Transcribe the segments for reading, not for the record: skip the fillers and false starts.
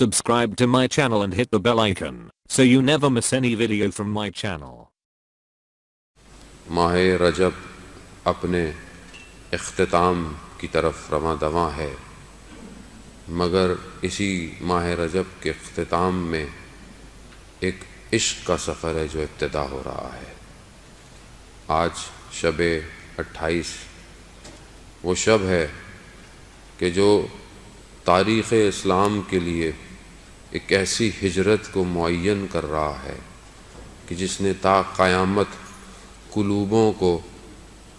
Subscribe to my channel and hit the bell icon so you never miss any video from my channel. ماہ رجب اپنے اختتام کی طرف رواں دواں ہے، مگر اسی ماہ رجب کے اختتام میں ایک عشق کا سفر ہے جو ابتدا ہو رہا ہے۔ آج شب 28 وہ شب ہے کہ جو تاریخ اسلام کے لیے ایک ایسی ہجرت کو معین کر رہا ہے کہ جس نے تا قیامت قلوبوں کو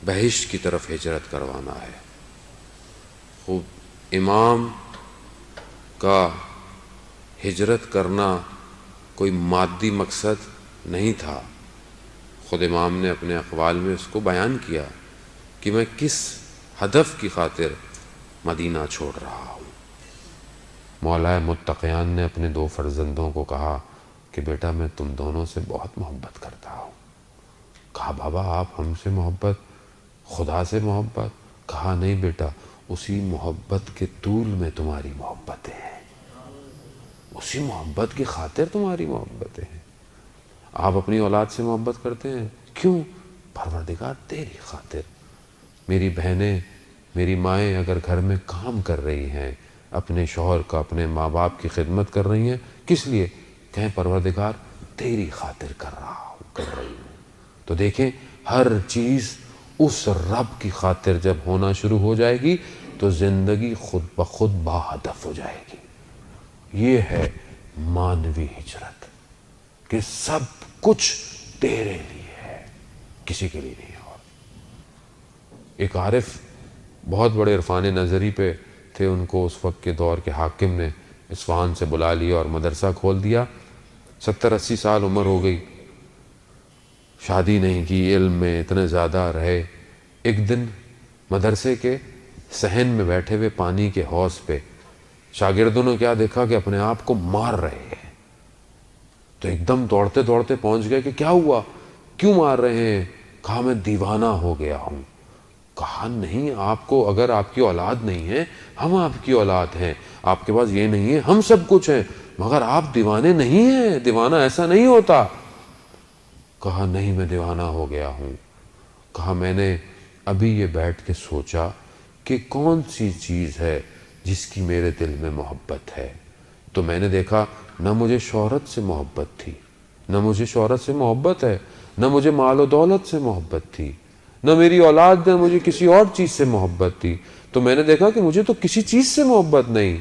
بہشت کی طرف ہجرت کروانا ہے۔ خوب امام کا ہجرت کرنا کوئی مادی مقصد نہیں تھا، خود امام نے اپنے اقوال میں اس کو بیان کیا کہ میں کس ہدف کی خاطر مدینہ چھوڑ رہا ہوں۔ مولا متقیان نے اپنے 2 فرزندوں کو کہا کہ بیٹا میں تم دونوں سے بہت محبت کرتا ہوں۔ کہا بابا آپ ہم سے محبت، خدا سے محبت؟ کہا نہیں بیٹا، اسی محبت کے طول میں تمہاری محبتیں ہیں، اسی محبت کی خاطر تمہاری محبتیں ہیں۔ آپ اپنی اولاد سے محبت کرتے ہیں، کیوں؟ پروردگار تیری خاطر۔ میری بہنیں، میری مائیں اگر گھر میں کام کر رہی ہیں، اپنے شوہر کا، اپنے ماں باپ کی خدمت کر رہی ہیں، کس لیے؟ کہیں پروردگار تیری خاطر کر رہی ہوں۔ تو دیکھیں ہر چیز اس رب کی خاطر جب ہونا شروع ہو جائے گی تو زندگی خود بخود با ہدف ہو جائے گی۔ یہ ہے مانوی ہجرت کہ سب کچھ تیرے لیے ہے، کسی کے لیے نہیں۔ اور ایک عارف بہت بڑے عرفان نظری پہ تھے، ان کو اس وقت کے دور کے حاکم نے اصفہان سے بلا لیا اور مدرسہ کھول دیا۔ 70-80 سال عمر ہو گئی، شادی نہیں کی، علم میں اتنے زیادہ رہے۔ ایک دن مدرسے کے صحن میں بیٹھے ہوئے پانی کے حوض پہ شاگردوں نے کیا دیکھا کہ اپنے آپ کو مار رہے ہیں، تو ایک دم دوڑتے دوڑتے پہنچ گئے کہ کیا ہوا، کیوں مار رہے ہیں؟ کہا میں دیوانہ ہو گیا ہوں۔ کہا نہیں، آپ کو اگر آپ کی اولاد نہیں ہے، ہم آپ کی اولاد ہیں، آپ کے پاس یہ نہیں ہے، ہم سب کچھ ہیں، مگر آپ دیوانے نہیں ہیں، دیوانہ ایسا نہیں ہوتا۔ کہا نہیں میں دیوانہ ہو گیا ہوں۔ کہا میں نے ابھی یہ بیٹھ کے سوچا کہ کون سی چیز ہے جس کی میرے دل میں محبت ہے، تو میں نے دیکھا نہ مجھے شہرت سے محبت تھی، نہ مجھے شہرت سے محبت ہے، نہ مجھے مال و دولت سے محبت تھی، نہ میری اولاد نے مجھے کسی اور چیز سے محبت تھی، تو میں نے دیکھا کہ مجھے تو کسی چیز سے محبت نہیں۔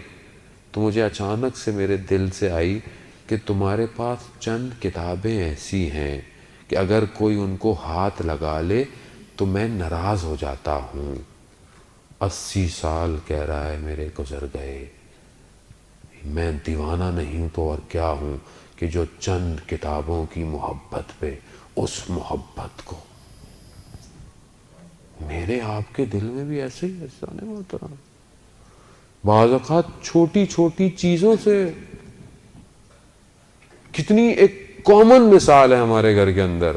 تو مجھے اچانک سے میرے دل سے آئی کہ تمہارے پاس چند کتابیں ایسی ہیں کہ اگر کوئی ان کو ہاتھ لگا لے تو میں ناراض ہو جاتا ہوں۔ 80 سال کہہ رہا ہے میرے گزر گئے، میں دیوانہ نہیں ہوں تو اور کیا ہوں کہ جو چند کتابوں کی محبت پہ اس محبت کو۔ میرے آپ کے دل میں بھی ایسے ہی احسان محترم، بعض اوقات چھوٹی چھوٹی چیزوں سے، کتنی ایک کامن مثال ہے ہمارے گھر کے اندر،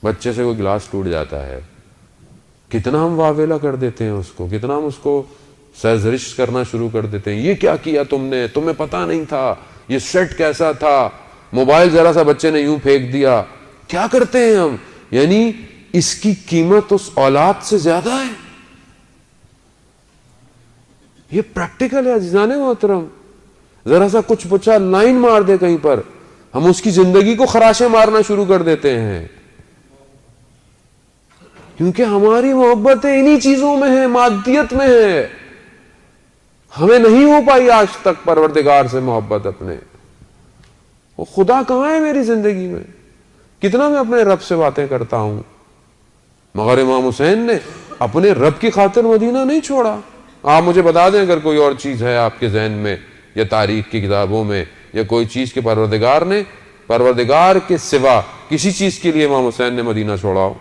بچے سے کوئی گلاس ٹوٹ جاتا ہے، کتنا ہم واویلا کر دیتے ہیں اس کو، کتنا ہم اس کو سرزنش کرنا شروع کر دیتے ہیں، یہ کیا کیا تم نے، تمہیں پتا نہیں تھا، یہ سیٹ کیسا تھا، موبائل ذرا سا بچے نے یوں پھینک دیا، کیا کرتے ہیں ہم؟ یعنی اس کی قیمت اس اولاد سے زیادہ ہے۔ یہ پریکٹیکل ہے عزیزان محترم۔ ذرا سا کچھ بچہ لائن مار دے کہیں پر، ہم اس کی زندگی کو خراشیں مارنا شروع کر دیتے ہیں، کیونکہ ہماری محبتیں انہی چیزوں میں ہیں، مادیت میں ہے۔ ہمیں نہیں ہو پائی آج تک پروردگار سے محبت اپنے۔ وہ خدا کہاں ہے میری زندگی میں؟ کتنا میں اپنے رب سے باتیں کرتا ہوں، مگر امام حسین نے اپنے رب کی خاطر مدینہ نہیں چھوڑا۔ آپ مجھے بتا دیں اگر کوئی اور چیز ہے آپ کے ذہن میں یا تاریخ کی کتابوں میں یا کوئی چیز کے پروردگار کے سوا کسی چیز کے لیے امام حسین نے مدینہ چھوڑا ہو۔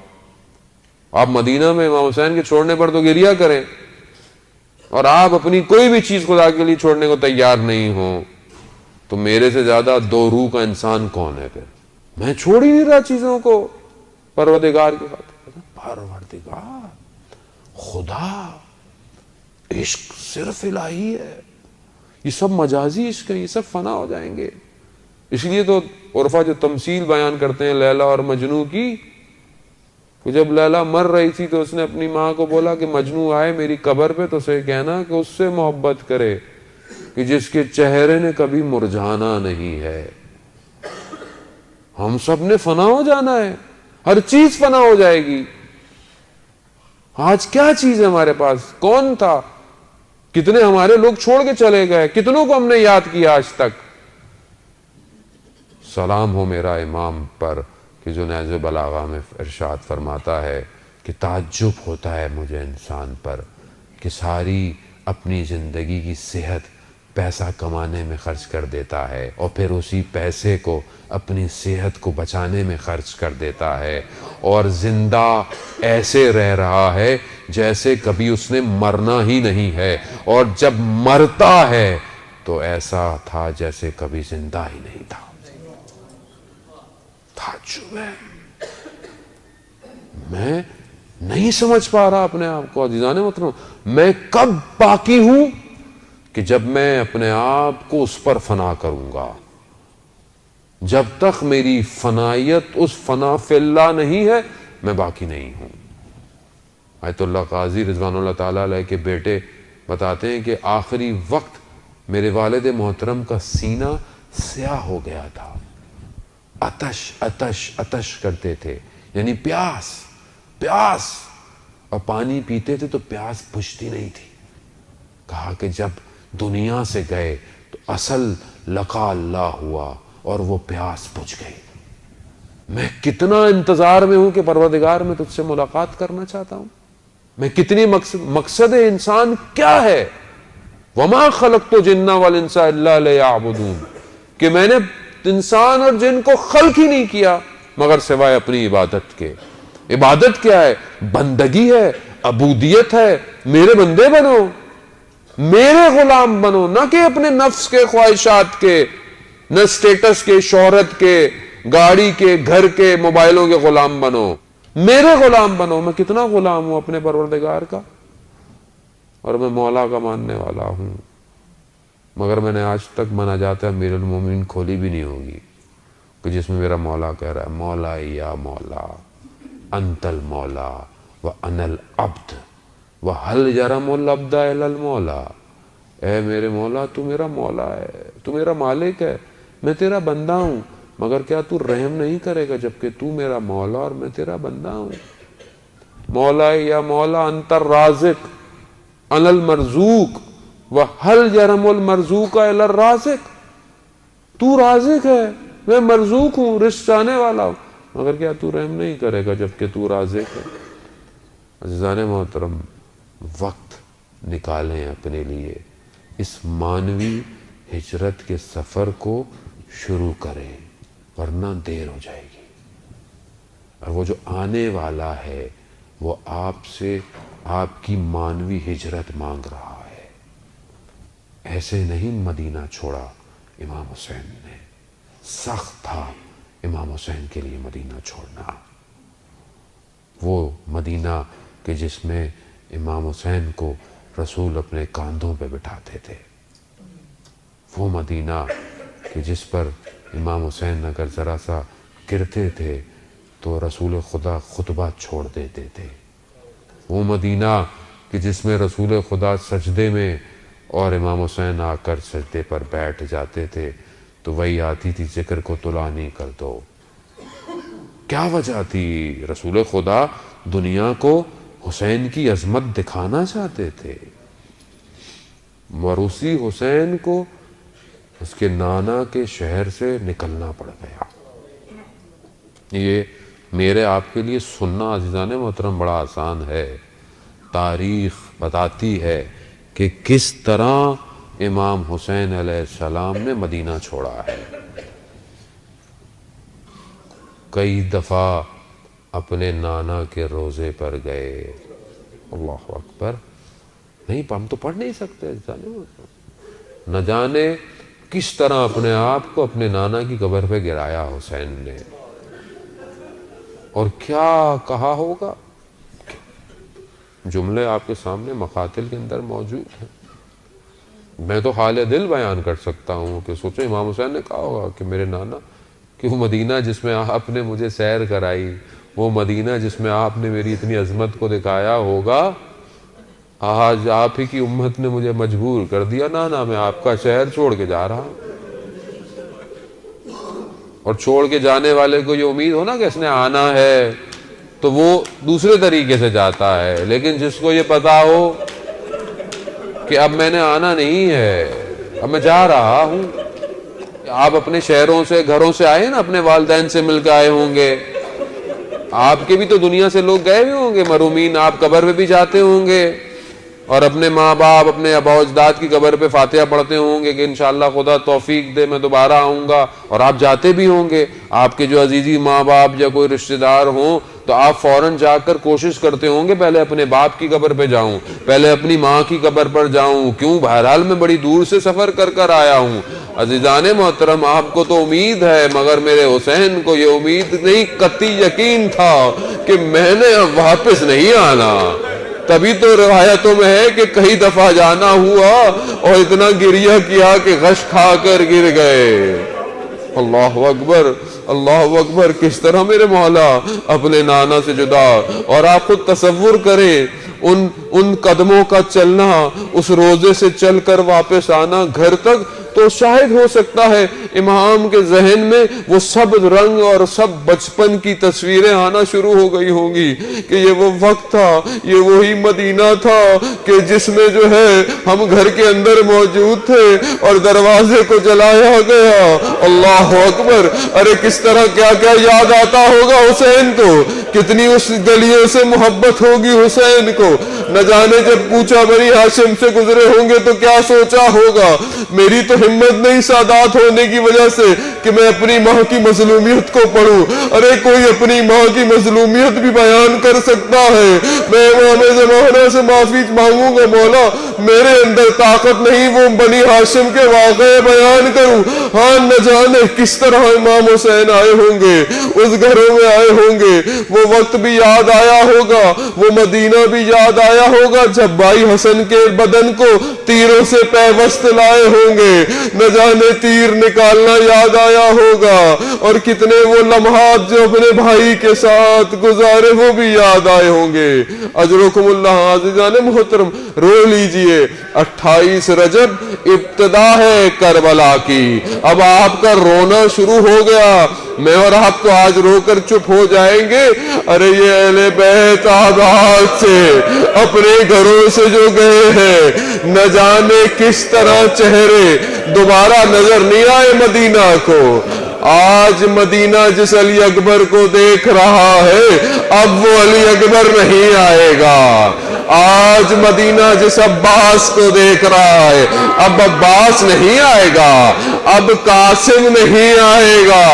آپ مدینہ میں امام حسین کے چھوڑنے پر تو گریہ کریں، اور آپ اپنی کوئی بھی چیز خدا کے لیے چھوڑنے کو تیار نہیں ہوں، تو میرے سے زیادہ دو روح کا انسان کون ہے پھر؟ میں چھوڑ ہی نہیں رہا چیزوں کو پروردگار کی خاطر۔ پروردگار، خدا، عشق صرف الہی ہے، یہ سب مجازی عشق ہیں، یہ سب فنا ہو جائیں گے. اس لیے تو عرفا جو تمثیل بیان کرتے ہیں لیلا اور مجنو کی، کہ جب لیلا مر رہی تھی تو اس نے اپنی ماں کو بولا کہ مجنو آئے میری قبر پہ تو اسے کہنا کہ اس سے محبت کرے کہ جس کے چہرے نے کبھی مرجھانا نہیں ہے. ہم سب نے فنا ہو جانا ہے، ہر چیز فنا ہو جائے گی. آج کیا چیز ہے ہمارے پاس؟ کون تھا؟ کتنے ہمارے لوگ چھوڑ کے چلے گئے، کتنوں کو ہم نے یاد کیا آج تک. سلام ہو میرا امام پر کہ جو نہج بلاغہ میں ارشاد فرماتا ہے کہ تعجب ہوتا ہے مجھے انسان پر کہ ساری اپنی زندگی کی صحت پیسہ کمانے میں خرچ کر دیتا ہے اور پھر اسی پیسے کو اپنی صحت کو بچانے میں خرچ کر دیتا ہے، اور زندہ ایسے رہ رہا ہے جیسے کبھی اس نے مرنا ہی نہیں ہے، اور جب مرتا ہے تو ایسا تھا جیسے کبھی زندہ ہی نہیں تھا. تعجب ہے. میں نہیں سمجھ پا رہا اپنے آپ کو. عزیزان محترم، میں کب باقی ہوں کہ جب میں اپنے آپ کو اس پر فنا کروں گا. جب تک میری فنائیت اس فنا فی اللہ نہیں ہے میں باقی نہیں ہوں. آیت اللہ قاضی رضوان اللہ تعالیٰ علیہ کے بیٹے بتاتے ہیں کہ آخری وقت میرے والد محترم کا سینہ سیاہ ہو گیا تھا. عطش عطش عطش کرتے تھے، یعنی پیاس پیاس، اور پانی پیتے تھے تو پیاس بجھتی نہیں تھی. کہا کہ جب دنیا سے گئے تو اصل لقاء اللہ ہوا اور وہ پیاس بجھ گئی. میں کتنا انتظار میں ہوں کہ پروردگار میں تجھ سے ملاقات کرنا چاہتا ہوں. میں کتنی مقصد انسان کیا ہے؟ وما خلقت الجن والانس الا لیعبدون، کہ میں نے انسان اور جن کو خلق ہی نہیں کیا مگر سوائے اپنی عبادت کے. عبادت کیا ہے؟ بندگی ہے، عبودیت ہے. میرے بندے بنو، میرے غلام بنو، نہ کہ اپنے نفس کے خواہشات کے، نہ سٹیٹس کے، شہرت کے، گاڑی کے، گھر کے، موبائلوں کے غلام بنو. میرے غلام بنو. میں کتنا غلام ہوں اپنے پروردگار کا، اور میں مولا کا ماننے والا ہوں. مگر میں نے آج تک مناجات امیر المومنین کھولی بھی نہیں ہوگی کہ جس میں میرا مولا کہہ رہا ہے مولا یا مولا انت المولا وانا العبد وهل يرم العبد الا المولا. اے میرے مولا تو میرا مولا ہے، تو میرا مالک ہے، میں تیرا بندہ ہوں، مگر کیا تو رحم نہیں کرے گا جبکہ تو میرا مولا اور میں تیرا بندہ ہوں. مولا یا مولا انت الرازق انا المرزوق وَهَلْ يَرَمُ الْمَرْزُوقَ إِلَى الرَّازِقِ. تو رازق ہے، میں مرزوق ہوں، رزق چاہنے والا ہوں، مگر کیا تو رحم نہیں کرے گا جبکہ تو رازق ہے. عزیزان محترم، وقت نکالیں اپنے لیے، اس مانوی ہجرت کے سفر کو شروع کریں ورنہ دیر ہو جائے گی. اور وہ جو آنے والا ہے وہ آپ سے آپ کی مانوی ہجرت مانگ رہا ہے. ایسے نہیں مدینہ چھوڑا امام حسین نے، سخت تھا امام حسین کے لیے مدینہ چھوڑنا. وہ مدینہ کہ جس میں امام حسین کو رسول اپنے کاندھوں پہ بٹھاتے تھے، وہ مدینہ کہ جس پر امام حسین اگر ذرا سا گرتے تھے تو رسول خدا خطبہ چھوڑ دیتے تھے. وہ مدینہ کہ جس میں رسول خدا سجدے میں اور امام حسین آ کر سجدے پر بیٹھ جاتے تھے تو وہی آتی تھی ذکر کو طلانی کر دو. کیا وجہ تھی؟ رسول خدا دنیا کو حسین کی عظمت دکھانا چاہتے تھے. موروثی حسین کو اس کے نانا کے شہر سے نکلنا پڑ گیا. یہ میرے آپ کے لیے سننا عزیزان محترم بڑا آسان ہے. تاریخ بتاتی ہے کہ کس طرح امام حسین علیہ السلام نے مدینہ چھوڑا ہے. کئی دفعہ اپنے نانا کے روزے پر گئے. اللہ اکبر. نہیں ہم تو پڑھ نہیں سکتے. نہ جانے کس طرح اپنے آپ کو اپنے نانا کی قبر پہ گرایا حسین نے، اور کیا کہا ہوگا. جملے آپ کے سامنے مقاتل کے اندر موجود ہیں. میں تو حال دل بیان کر سکتا ہوں کہ سوچو امام حسین نے کہا ہوگا کہ میرے نانا، کہ وہ مدینہ جس میں آپ نے مجھے سیر کرائی، وہ مدینہ جس میں آپ نے میری اتنی عظمت کو دکھایا ہوگا، آج آپ ہی کی امت نے مجھے مجبور کر دیا، نانا میں آپ کا شہر چھوڑ کے جا رہا ہوں۔ اور چھوڑ کے جانے والے کو یہ امید ہو نا کہ اس نے آنا ہے تو وہ دوسرے طریقے سے جاتا ہے، لیکن جس کو یہ پتا ہو کہ اب میں نے آنا نہیں ہے، اب میں جا رہا ہوں۔ آپ اپنے شہروں سے، گھروں سے آئے نا، اپنے والدین سے مل کے آئے ہوں گے، آپ کے بھی تو دنیا سے لوگ گئے بھی ہوں گے مرحومین، آپ قبر پہ بھی جاتے ہوں گے اور اپنے ماں باپ، اپنے آباء و اجداد کی قبر پہ فاتحہ پڑھتے ہوں گے کہ انشاءاللہ خدا توفیق دے میں دوبارہ آؤں گا، اور آپ جاتے بھی ہوں گے۔ آپ کے جو عزیزی ماں باپ یا کوئی رشتہ دار ہوں تو آپ فوراً جا کر کوشش کرتے ہوں گے پہلے اپنے باپ کی قبر پہ جاؤں، پہلے اپنی ماں کی قبر پر جاؤں، کیوں؟ بہرحال میں بڑی دور سے سفر کر آیا ہوں۔ عزیزان محترم، آپ کو تو امید ہے، مگر میرے حسین کو یہ امید نہیں، قطعی یقین تھا کہ میں نے اب واپس نہیں آنا۔ تبھی تو روایتوں میں ہے کہ کئی دفعہ جانا ہوا اور اتنا گریہ کیا کہ غش کھا کر گر گئے۔ اللہ اکبر، اللہ اکبر، کس طرح میرے مولا اپنے نانا سے جدا۔ اور آپ خود تصور کریں ان قدموں کا چلنا، اس روزے سے چل کر واپس آنا گھر تک، تو شاید ہو سکتا ہے امام کے ذہن میں وہ سب رنگ اور سب بچپن کی تصویریں آنا شروع ہو گئی ہوں گی کہ یہ وہ وقت تھا، یہ وہی مدینہ تھا کہ جس میں جو ہے ہم گھر کے اندر موجود تھے اور دروازے کو جلایا گیا۔ اللہ اکبر، ارے کس طرح کیا کیا یاد آتا ہوگا حسین کو، کتنی اس گلیوں سے محبت ہوگی حسین کو۔ نہ جانے جب کوچہ بنی ہاشم سے گزرے ہوں گے تو کیا سوچا ہوگا۔ میری تو ہمت نہیں سادات ہونے کی وجہ سے کہ میں اپنی ماں کی مظلومیت کو پڑھوں۔ ارے کوئی اپنی ماں کی مظلومیت بھی بیان کر سکتا ہے۔ میں امام زمانہ سے معافی مانگوں گا، مولا میرے اندر طاقت نہیں وہ بنی ہاشم کے واقعے بیان کروں۔ ہاں نہ جانے کس طرح امام حسین آئے ہوں گے، اس گھروں میں آئے ہوں گے، وہ وقت بھی یاد آیا ہوگا، وہ مدینہ بھی یاد آیا ہوگا جب بھائی حسن کے بدن کو تیروں سے پیوست لائے ہوں گے، نہ جانے تیر نکالنا یاد آیا ہوگا، اور کتنے وہ لمحات جو اپنے بھائی کے ساتھ گزارے وہ بھی یاد آئے ہوں گے۔ اجرکم اللہ عزیزان محترم، رو لیجئے، 28 رجب ابتدا ہے کربلا کی، اب آپ کا رونا شروع ہو گیا۔ میں اور آپ تو آج رو کر چپ ہو جائیں گے، ارے یہ اہل بیت آباد سے اپنے گھروں سے جو گئے ہیں، نہ جانے کس طرح چہرے دوبارہ نظر نہیں آئے مدینہ کو۔ آج مدینہ جس علی اکبر کو دیکھ رہا ہے، اب وہ علی اکبر نہیں آئے گا۔ آج مدینہ جس عباس کو دیکھ رہا ہے، اب عباس نہیں آئے گا، اب قاسم نہیں آئے گا،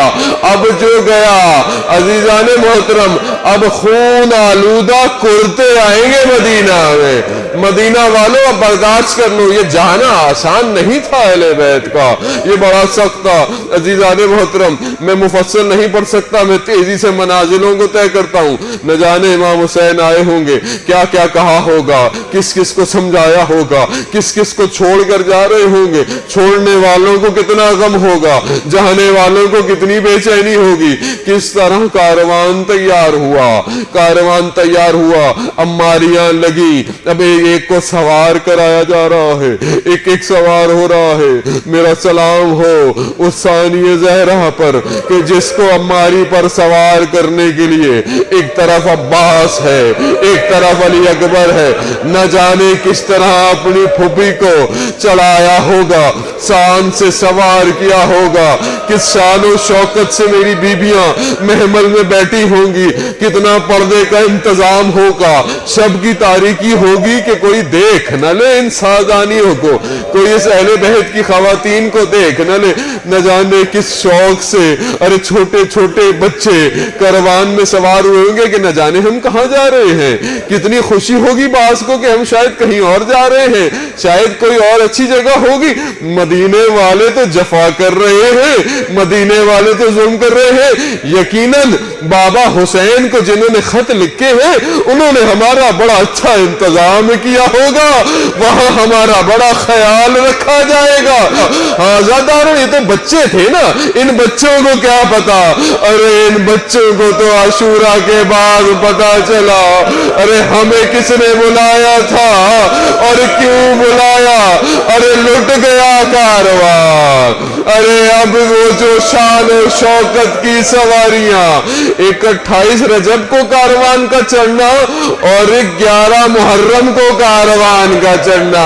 اب جو گیا عزیزان محترم، اب خون آلودہ کرتے آئیں گے مدینہ میں۔ مدینہ والوں اب برداشت کر لو، یہ جانا آسان نہیں تھا اہل بیت کا، یہ بڑا سخت تھا۔ عزیزان محترم، میں مفصل نہیں پڑھ سکتا، میں تیزی سے منازلوں کو طے کرتا ہوں۔ نہ جانے امام حسین آئے ہوں گے، کیا کیا کہا ہوگا، کس کس کو سمجھایا ہوگا، کس کس کو چھوڑ کر جا رہے ہوں گے، چھوڑنے والوں کو کتنا غم ہوگا، جانے والوں کو کتنی بے چینی ہوگی۔ کس طرح کاروان تیار ہوا، کاروان تیار ہوا، عماریاں لگی، اب ایک کو سوار کرایا جا رہا ہے، ایک ایک سوار ہو رہا ہے۔ میرا سلام ہو اس ثانی زہرا پر کہ جس کو عماری پر سوار کرنے کے لیے ایک طرف عباس ہے، ایک طرف علی اکبر ہے۔ نہ جانے کس طرح اپنی پھوپھی کو چڑھایا ہوگا، شان سے سوار کیا ہوگا، کس شان و شوکت سے میری بیبیاں محمل میں بیٹھی ہوں گی، کتنا پردے کا انتظام ہوگا، شب کی تاریکی ہوگی کہ کوئی دیکھ نہ لے ان سازانیوں کو، کوئی اس اہل بیت کی خواتین کو دیکھ نہ لے۔ نہ جانے کس شوق سے، ارے چھوٹے چھوٹے بچے کاروان میں سوار ہوئے ہوں گے کہ نہ جانے ہم کہاں جا رہے ہیں۔ کتنی خوشی ہوگی باس کو کہ ہم شاید کہیں اور جا رہے ہیں، شاید کوئی اور اچھی جگہ ہوگی۔ مدینے والے تو جفا کر رہے ہیں، مدینے والے تو ظلم کر رہے ہیں۔ یقیناً بابا حسین کو جنہوں نے خط لکھے ہیں انہوں نے ہمارا بڑا اچھا انتظام کیا ہوگا، وہاں ہمارا بڑا خیال رکھا جائے گا۔ آزاداروں یہ تو بچے تھے نا، ان بچوں کو کیا پتا؟ ارے ان بچوں کو تو عاشورہ کے بعد پتا چلا۔ ارے ہمیں کس نے بلایا تھا اور کیوں بلایا؟ ارے لٹ گیا کاروان۔ ارے اب وہ جو شان و شوکت کی سواریاں، ایک 28 رجب کو کاروان کا چڑھنا اور 11 محرم کو کاروان کا چڑھنا،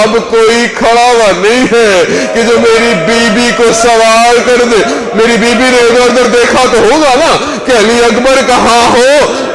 اب کوئی کھڑا ہوا نہیں ہے کہ جو میری بیوی کو سوار کر دے۔ میری بیوی نے ادھر ادھر دیکھا تو ہوگا نا کہ علی اکبر کہاں ہو،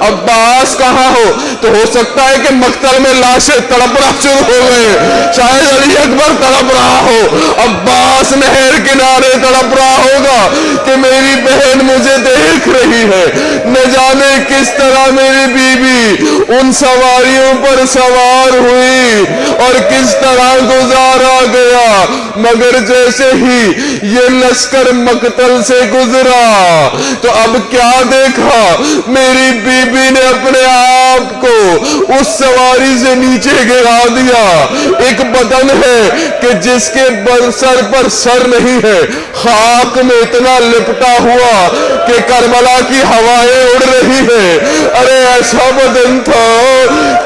عباس کہاں ہو؟ تو ہو سکتا ہے کہ مقتل میں لاشیں تڑپنا شروع ہو گئے، شاید علی اکبر تڑپ رہا ہو، عباس نہر کنارے تڑپ رہا ہوگا کہ میری بہن مجھے دیکھ رہی ہے۔ نہ جانے کس طرح میری بیوی ان سواریوں پر سوار ہوئی اور کس طرح گزارا گیا، مگر جیسے ہی یہ لشکر مقتل سے گزرا تو اب کیا دیکھا؟ میری بیوی نے اپنے آپ کو اس سواری سے نیچے گرا دیا۔ ایک بدن ہے کہ جس کے سر پر سر نہیں ہے، خاک میں اتنا لپٹا ہوا کہ کربلا کی ہوائیں اڑ رہی ہیں۔ ارے ایسا بدن تھا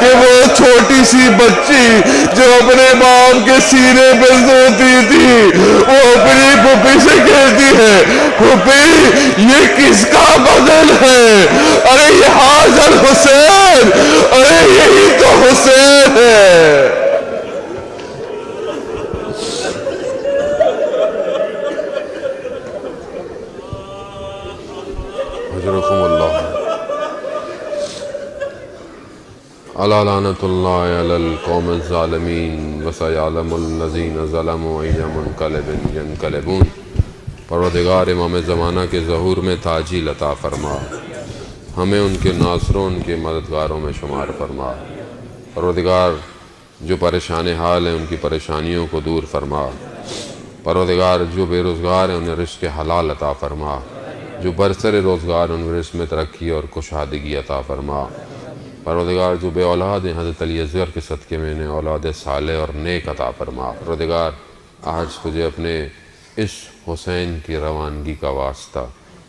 کہ وہ چھوٹی سی بچی جو اپنے باپ کے سینے پہ سوتی تھی، وہ اپنی پھوپھی سے کہتی ہے، پھوپھی یہ کس کا بدن ہے؟ ارے یہ حاضر حسین، ارے یہی تو حسین ہے۔ حضرکم اللہ۔ الا لعنۃ اللہ علی القوم الظالمین وسیعلم الذین ظلموا ای منقلب ینقلبون۔ پروردگار امام زمانہ کے ظہور میں تاجیل عطا فرما، ہمیں ان کے ناصروں ان کے مددگاروں میں شمار فرما۔ پروردگار جو پریشان حال ہیں ان کی پریشانیوں کو دور فرما۔ پروردگار جو بے روزگار ہیں انہیں رزق حلال عطا فرما، جو برسر روزگار ان رزق میں ترقی اور کشادگی عطا فرما۔ پروردگار جو بے اولاد ہیں حضرت علی اصغر کے صدقے میں انہیں اولاد صالح اور نیک عطا فرما۔ پروردگار آج تجھے اپنے اس حسین کی روانگی کا واسطہ،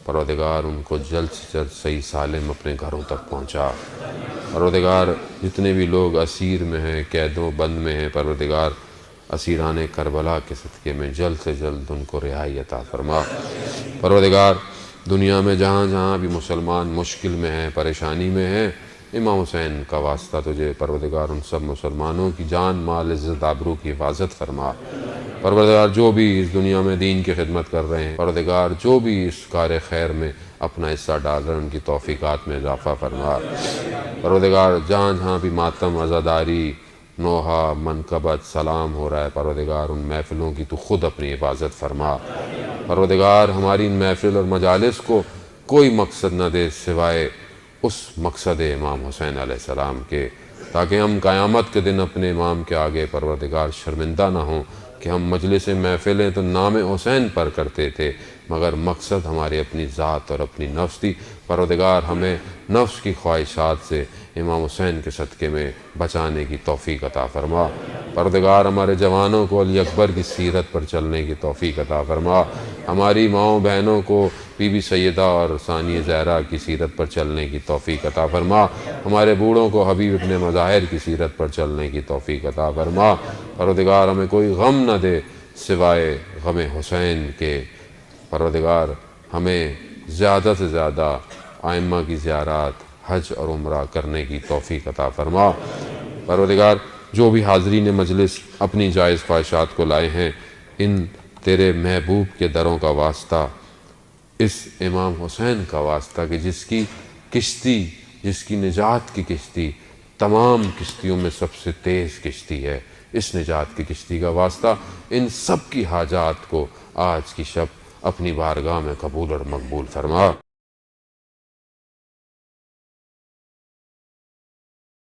پروردگار ان کو جلد سے جلد صحیح سالم اپنے گھروں تک پہنچا۔ پروردگار جتنے بھی لوگ اسیر میں ہیں، قید و بند میں ہیں، پروردگار اسیران کربلا کے صدقے میں جلد سے جلد ان کو رہائی عطا فرما۔ پروردگار دنیا میں جہاں جہاں بھی مسلمان مشکل میں ہیں، پریشانی میں ہیں، امام حسین کا واسطہ تجھے پروردگار ان سب مسلمانوں کی جان مال عزت آبرو کی حفاظت فرما۔ پروردگار جو بھی اس دنیا میں دین کی خدمت کر رہے ہیں، پروردگار جو بھی اس کار خیر میں اپنا حصہ ڈال رہے ہیں ان کی توفیقات میں اضافہ فرما۔ پروردگار جہاں جہاں بھی ماتم، عزاداری، نوحہ، منقبت، سلام ہو رہا ہے، پروردگار ان محفلوں کی تو خود اپنی حفاظت فرما۔ پروردگار ہماری ان محفل اور مجالس کو کوئی مقصد نہ دے سوائے اس مقصد امام حسین علیہ السلام کے، تاکہ ہم قیامت کے دن اپنے امام کے آگے پروردگار شرمندہ نہ ہوں کہ ہم مجلس محفلیں تو نام حسین پر کرتے تھے مگر مقصد ہماری اپنی ذات اور اپنی نفس تھی۔ پروردگار ہمیں نفس کی خواہشات سے امام حسین کے صدقے میں بچانے کی توفیق عطا فرما۔ پروردگار ہمارے جوانوں کو علی اکبر کی سیرت پر چلنے کی توفیق عطا فرما۔ ہماری ماؤں بہنوں کو بی بی سیدہ اور ثانیہ زہرا کی سیرت پر چلنے کی توفیق عطا فرما۔ ہمارے بوڑھوں کو حبیب ابن مظاہر کی سیرت پر چلنے کی توفیق عطا فرما۔ پروردگار ہمیں کوئی غم نہ دے سوائے غم حسین کے۔ پروردگار ہمیں زیادہ سے زیادہ ائمہ کی زیارات، حج اور عمرہ کرنے کی توفیق عطا فرما۔ پروردگار جو بھی حاضرین مجلس اپنی جائز خواہشات کو لائے ہیں، ان تیرے محبوب کے دروں کا واسطہ، اس امام حسین کا واسطہ کہ جس کی کشتی، جس کی نجات کی کشتی تمام کشتیوں میں سب سے تیز کشتی ہے، اس نجات کی کشتی کا واسطہ ان سب کی حاجات کو آج کی شب اپنی بارگاہ میں قبول اور مقبول فرما۔